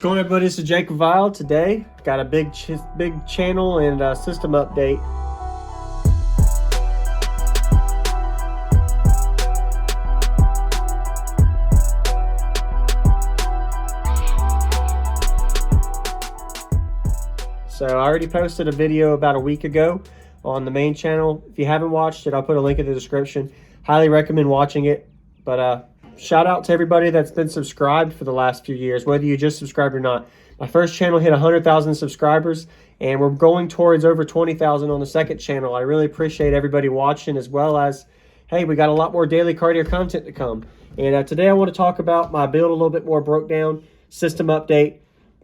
Going on, everybody, this is Jacob Vile. Today got a big channel and system update. So I already posted a video about a week ago on the main channel. If you haven't watched it, I'll put a link in the description. Highly recommend watching it. But shout out to everybody that's been subscribed for the last few years, whether you just subscribed or not. My first channel hit 100,000 subscribers, and we're going towards over 20,000 on the second channel. I really appreciate everybody watching, as well as, hey, we got a lot more daily cardio content to come. And today I want to talk about my build a little bit more, broke down, system update.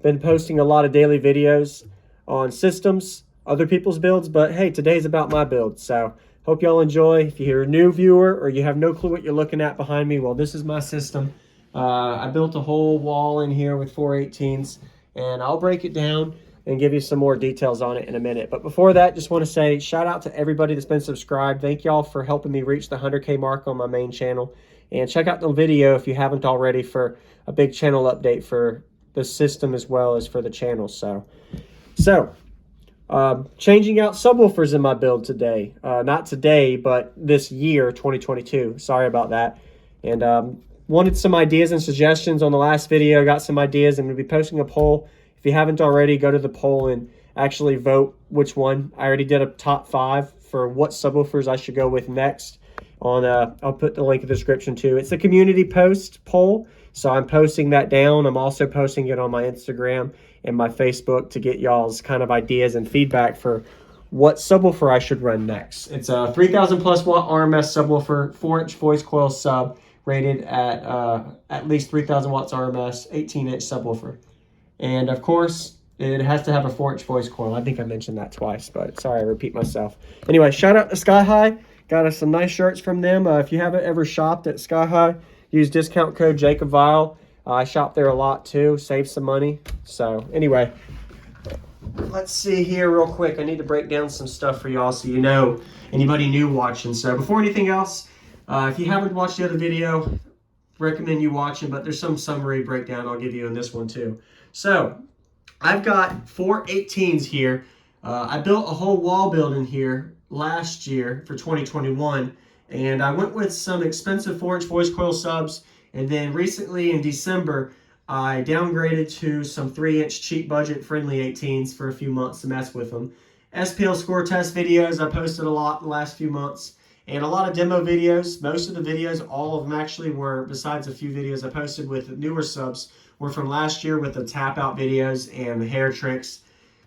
Been posting a lot of daily videos on systems, other people's builds, but hey, today's about my build. So hope y'all enjoy. If you're a new viewer or you have no clue what you're looking at behind me, well, this is my system. I built a whole wall in here with 418s, and I'll break it down and give you some more details on it in a minute. But before that, just want to say shout out to everybody that's been subscribed. Thank y'all for helping me reach the 100K mark on my main channel. And check out the video if you haven't already for a big channel update for the system as well as for the channel. So changing out subwoofers in my build today. Not today, but this year, 2022. Sorry about that. And wanted some ideas and suggestions on the last video. Got some ideas. I'm going to be posting a poll. If you haven't already, go to the poll and actually vote which one. I already did a top 5 for what subwoofers I should go with next. I'll put the link in the description too. It's a community post poll, so I'm posting that down. I'm also posting it on my Instagram and my Facebook to get y'all's kind of ideas and feedback for what subwoofer I should run next. It's a 3,000 plus watt RMS subwoofer, 4-inch voice coil sub, rated at least 3,000 watts RMS, 18-inch subwoofer. And of course, it has to have a 4-inch voice coil. I think I mentioned that twice, but sorry, I repeat myself. Anyway, shout out to Sky High. Got us some nice shirts from them. If you haven't ever shopped at Sky High, use discount code Jacob Vile. I shop there a lot too, save some money. So anyway, let's see here real quick. I need to break down some stuff for y'all so you know anybody new watching. So before anything else, if you haven't watched the other video, recommend you watching, but there's some summary breakdown I'll give you in this one too. So I've got 418s here. I built a whole wall building here last year for 2021, and I went with some expensive 4-inch voice coil subs, and then recently in December I downgraded to some 3-inch cheap budget friendly 18s for a few months to mess with them. SPL score test videos I posted a lot the last few months, and a lot of demo videos. Most of the videos, all of them actually were, besides a few videos I posted with newer subs, were from last year with the tap out videos and the hair tricks.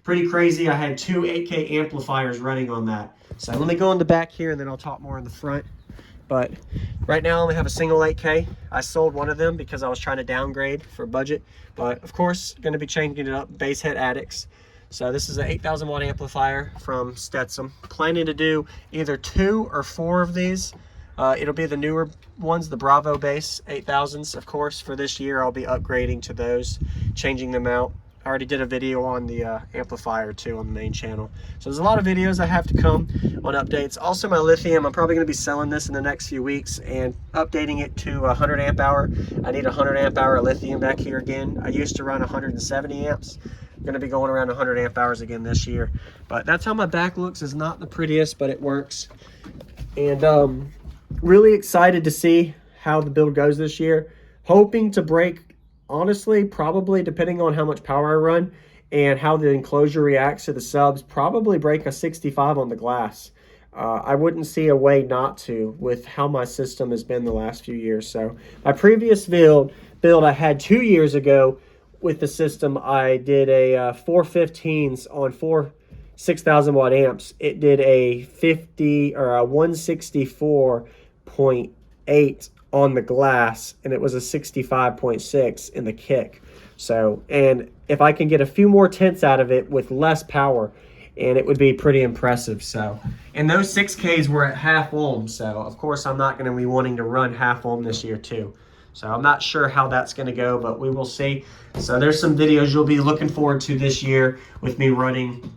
Pretty crazy. I had 2 8K amplifiers running on that. So let me go in the back here and then I'll talk more in the front. But right now I only have a single 8K. I sold one of them because I was trying to downgrade for budget. But of course, going to be changing it up. Bass head addicts. So this is an 8,000 watt amplifier from Stetson. Planning to do either 2 or 4 of these. It'll be the newer ones, the Bravo Bass 8000s, of course. For this year, I'll be upgrading to those, changing them out. I already did a video on the amplifier too on the main channel. So there's a lot of videos I have to come on updates. Also my lithium, I'm probably going to be selling this in the next few weeks and updating it to 100 amp hour. I need 100 amp hour lithium back here again. I used to run 170 amps. I'm going to be going around 100 amp hours again this year. But that's how my back looks. It's not the prettiest, but it works. And really excited to see how the build goes this year. Hoping to break, honestly, probably depending on how much power I run and how the enclosure reacts to the subs, probably break a 65 on the glass. I wouldn't see a way not to with how my system has been the last few years. So my previous build I had 2 years ago with the system, I did a 415s on 4 6,000 watt amps. It did a 164.8 on the glass, and it was a 65.6 in the kick. So, and if I can get a few more tenths out of it with less power, and it would be pretty impressive. So, and those 6Ks were at half ohm. So of course I'm not going to be wanting to run half ohm this year too. So I'm not sure how that's going to go, but we will see. So there's some videos you'll be looking forward to this year with me running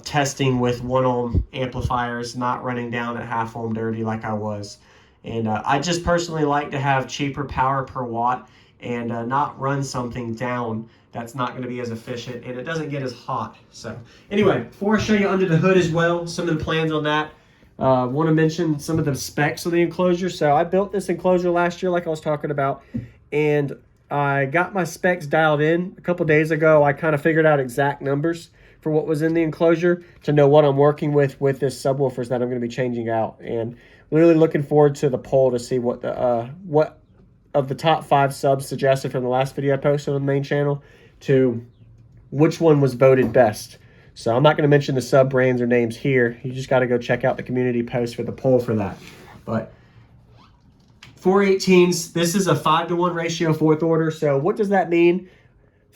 testing with 1 ohm amplifiers, not running down at half ohm dirty like I was. And I just personally like to have cheaper power per watt and not run something down that's not going to be as efficient, and it doesn't get as hot. So anyway, before I show you under the hood as well, some of the plans on that, want to mention some of the specs of the enclosure. So I built this enclosure last year, like I was talking about, and I got my specs dialed in a couple days ago. I kind of figured out exact numbers for what was in the enclosure to know what I'm working with this subwoofers that I'm going to be changing out. And really looking forward to the poll to see what the what of the top 5 subs suggested from the last video I posted on the main channel to which one was voted best. So I'm not going to mention the sub brands or names here. You just got to go check out the community post for the poll for that. But 418s, this is a 5-to-1 ratio 4th order. So what does that mean?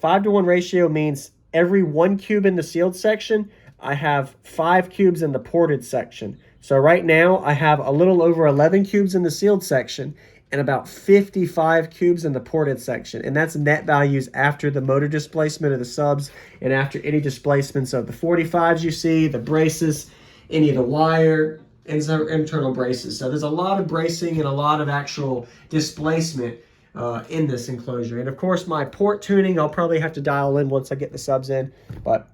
5-to-1 ratio means every 1 cube in the sealed section, I have 5 cubes in the ported section. So right now I have a little over 11 cubes in the sealed section and about 55 cubes in the ported section. And that's net values after the motor displacement of the subs and after any displacements of the 45s you see, the braces, any of the wire, and some internal braces. So there's a lot of bracing and a lot of actual displacement in this enclosure. And of course my port tuning, I'll probably have to dial in once I get the subs in, but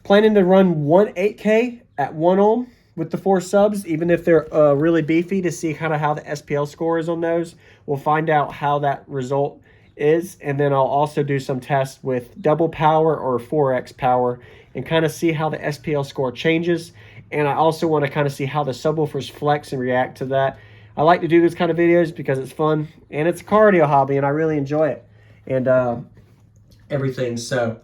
planning to run 1 8K at 1 ohm with the 4 subs, even if they're really beefy, to see kind of how the SPL score is on those. We'll find out how that result is, and then I'll also do some tests with double power or 4x power and kind of see how the SPL score changes. And I also want to kind of see how the subwoofers flex and react to that. I like to do these kind of videos because it's fun and it's a cardio hobby and I really enjoy it and everything. So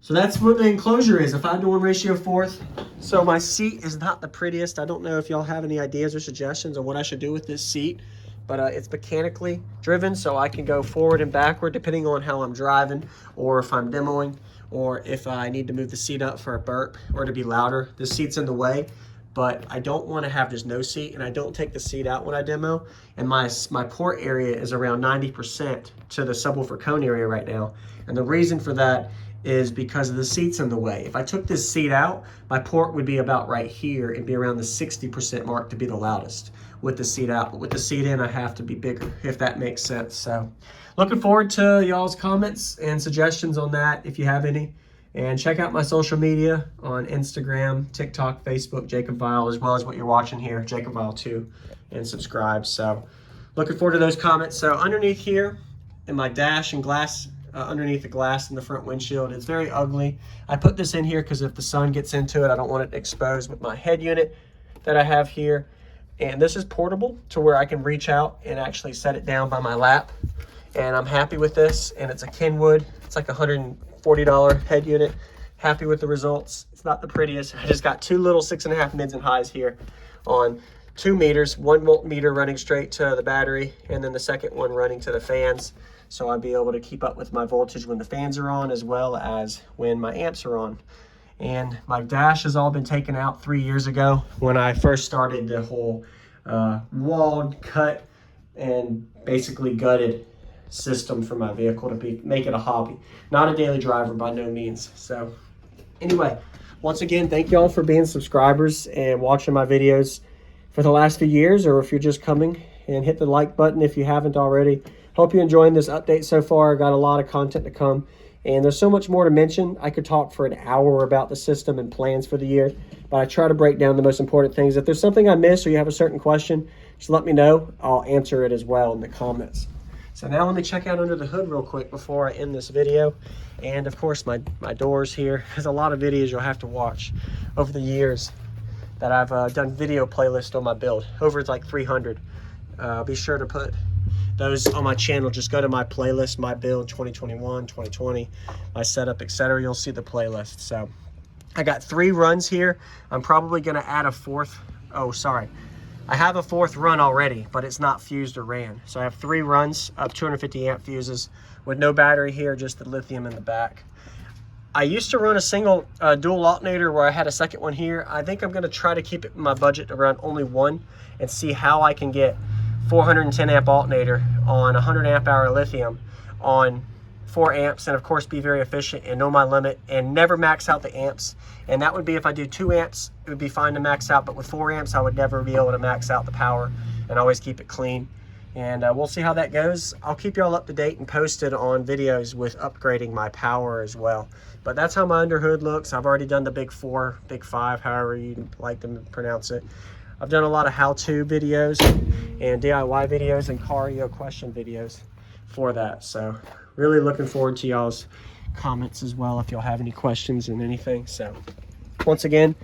that's what the enclosure is, a 5-to-1 ratio 4th. So my seat is not the prettiest. I don't know if y'all have any ideas or suggestions on what I should do with this seat, but it's mechanically driven, so I can go forward and backward depending on how I'm driving or if I'm demoing or if I need to move the seat up for a burp or to be louder. The seat's in the way, but I don't want to have just no seat, and I don't take the seat out when I demo. And my port area is around 90% to the subwoofer cone area right now. And the reason for that is because the seat's in the way. If I took this seat out, my port would be about right here and be around the 60% mark to be the loudest with the seat out. But with the seat in, I have to be bigger, if that makes sense. So looking forward to y'all's comments and suggestions on that if you have any. And check out my social media on Instagram, TikTok, Facebook, Jacob Vile, as well as what you're watching here, Jacob Vile 2, and subscribe. So looking forward to those comments. So underneath here in my dash and glass, underneath the glass in the front windshield, it's very ugly. I put this in here because if the sun gets into it, I don't want it exposed with my head unit that I have here. And this is portable to where I can reach out and actually set it down by my lap. And I'm happy with this, and it's a Kenwood. It's like $140 head unit. Happy with the results. It's not the prettiest. I just got 2 little 6.5 mids and highs here on 2 meters, 1 voltmeter running straight to the battery, and then the second one running to the fans. So I'll be able to keep up with my voltage when the fans are on as well as when my amps are on. And my dash has all been taken out 3 years ago when I first started the whole walled, cut, and basically gutted system for my vehicle to make it a hobby. Not a daily driver by no means. So anyway, once again, thank y'all for being subscribers and watching my videos for the last few years, or if you're just coming, and hit the like button if you haven't already. Hope you're enjoying this update so far. I got a lot of content to come, and there's so much more to mention. I could talk for an hour about the system and plans for the year, but I try to break down the most important things. If there's something I missed or you have a certain question, just let me know. I'll answer it as well in the comments. So now let me check out under the hood real quick before I end this video. And of course my doors here. There's a lot of videos you'll have to watch over the years that I've done video playlist on my build. Over it's like 300. I'll be sure to put those on my channel. Just go to my playlist, my build 2021, 2020, my setup, etc. You'll see the playlist. So I got 3 runs here. I'm probably gonna add a 4th. Oh, sorry. I have a 4th run already, but it's not fused or ran. So I have 3 runs of 250 amp fuses with no battery here, just the lithium in the back. I used to run a single dual alternator where I had a second one here. I think I'm gonna try to keep it in my budget around only 1 and see how I can get 410 amp alternator on 100 amp hour lithium on 4 amps, and of course be very efficient and know my limit and never max out the amps. And that would be if I do 2 amps, it would be fine to max out, but with 4 amps I would never be able to max out the power and always keep it clean And we'll see how that goes. I'll keep y'all up to date and posted on videos with upgrading my power as well. But that's how my underhood looks. I've already done the big 4, big 5, however you like to pronounce it. I've done a lot of how-to videos and DIY videos and cardio question videos for that. So really looking forward to y'all's comments as well if y'all have any questions and anything. So once again,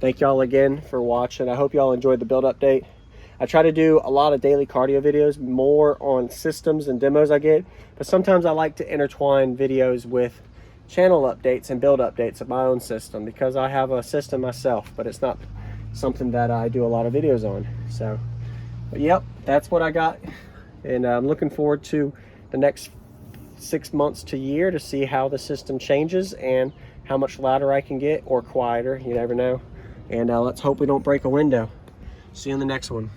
thank y'all again for watching. I hope y'all enjoyed the build update. I try to do a lot of daily cardio videos, more on systems and demos I get, but sometimes I like to intertwine videos with channel updates and build updates of my own system, because I have a system myself, but it's not something that I do a lot of videos on. So, but yep, that's what I got, and I'm looking forward to the next 6 months to year to see how the system changes and how much louder I can get, or quieter, you never know. And let's hope we don't break a window. See you in the next one.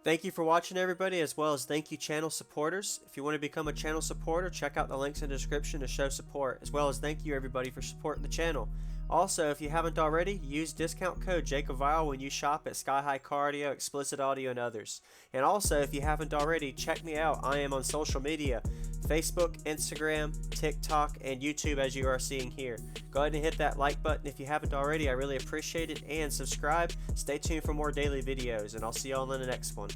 Thank you for watching, everybody, as well as thank you channel supporters. If you want to become a channel supporter, check out the links in the description to show support, as well as thank you everybody for supporting the channel. Also, if you haven't already, use discount code JACOBVILE when you shop at Sky High Cardio, Explicit Audio, and others. And also, if you haven't already, check me out. I am on social media, Facebook, Instagram, TikTok, and YouTube, as you are seeing here. Go ahead and hit that like button if you haven't already. I really appreciate it. And subscribe. Stay tuned for more daily videos, and I'll see y'all in the next one.